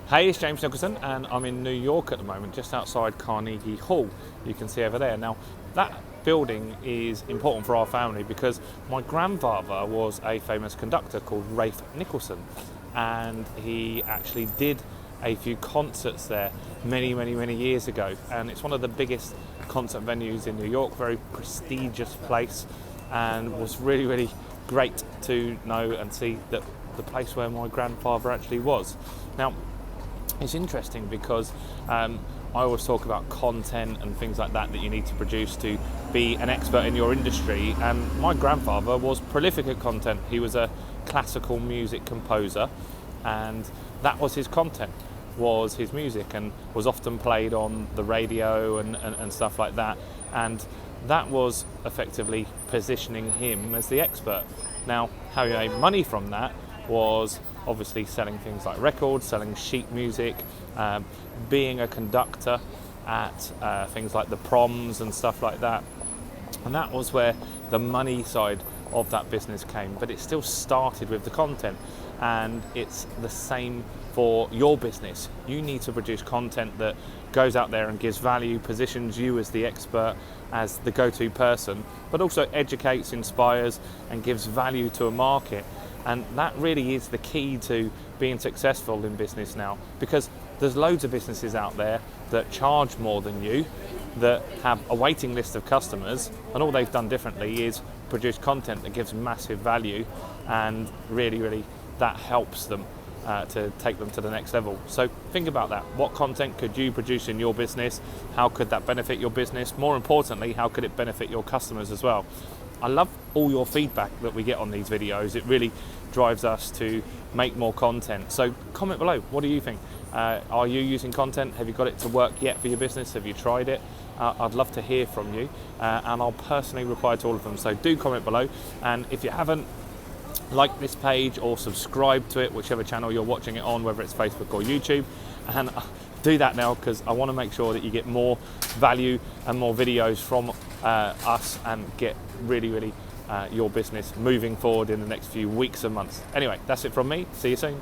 Hey, it's James Nicholson, and I'm in New York at the moment, just outside Carnegie Hall. You can see over there. Now, that building is important for our family because my grandfather was a famous conductor called Nicholson, and he actually did a few concerts there many years ago. And it's one of the biggest concert venues in New York, very prestigious place, and was really great to know and see that the place where my grandfather actually was. Now, it's interesting because I always talk about content and things like that you need to produce to be an expert in your industry, and my grandfather was prolific at content. He was a classical music composer, and that was his content, was his music, and was often played on the radio and stuff like that, and that was effectively positioning him as the expert. Now, how he made money from that was obviously selling things like records, selling sheet music, being a conductor at things like the proms and stuff like that. And that was where the money side of that business came. But it still started with the content. And it's the same for your business. You need to produce content that goes out there and gives value, positions you as the expert, as the go-to person, but also educates, inspires, and gives value to a market. And that really is the key to being successful in business now, because there's loads of businesses out there that charge more than you, that have a waiting list of customers, and all they've done differently is produce content that gives massive value, and really that helps them to take them to the next level. So think about that. What content could you produce in your business? How could that benefit your business? More importantly, how could it benefit your customers as well? I love all your feedback that we get on these videos. It really drives us to make more content. So comment below. What do you think? Are you using content? Have you got it to work yet for your business? Have you tried it? I'd love to hear from you, and I'll personally reply to all of them. So do comment below. And if you haven't, like this page or subscribe to it, whichever channel you're watching it on, whether it's Facebook or YouTube. And do that now, because I want to make sure that you get more value and more videos from us, and get really your business moving forward in the next few weeks and months. Anyway, that's it from me. See you soon.